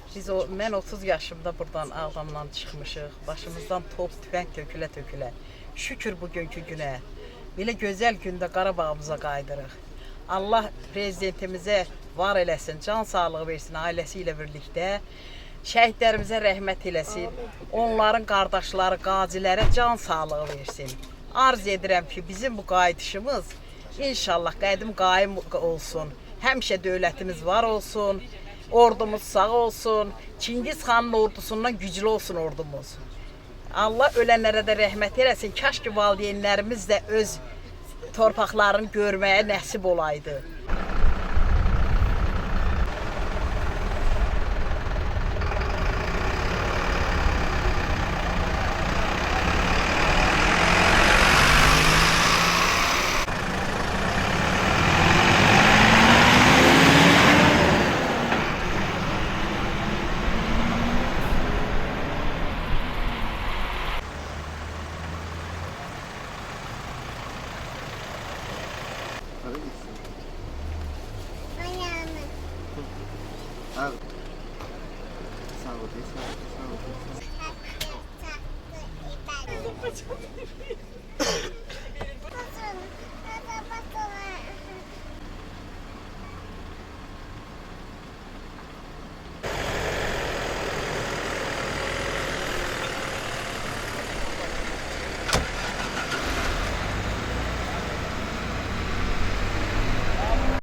Mən 30 yaşımda buradan ağamla çıxmışıq. Başımızdan top, tüfəng tökülə-tökülə. Şükür bugünkü günə. Belə gözəl gündə Qarabağımıza qaydırıq. Allah prezidentimizə var eləsin, can sağlığı versin ailəsi ilə birlikdə. Şəhidlərimizə rəhmət eləsin. Onların qardaşları, qazilərə can sağlığı versin. Arz edirəm ki, bizim bu qayıdışımız inşallah qədim qaim olsun. Həmişə dövlətimiz var olsun. Ordumuz sağ olsun. Çingiz xanın ordusundan güclü olsun ordumuz. Allah ölənlərə də rəhmət eləsin. Kaş ki, valideynlərimiz də öz torpaqlarını görməyə nəsib olaydı. Abi. Sağ ol, sağ ol.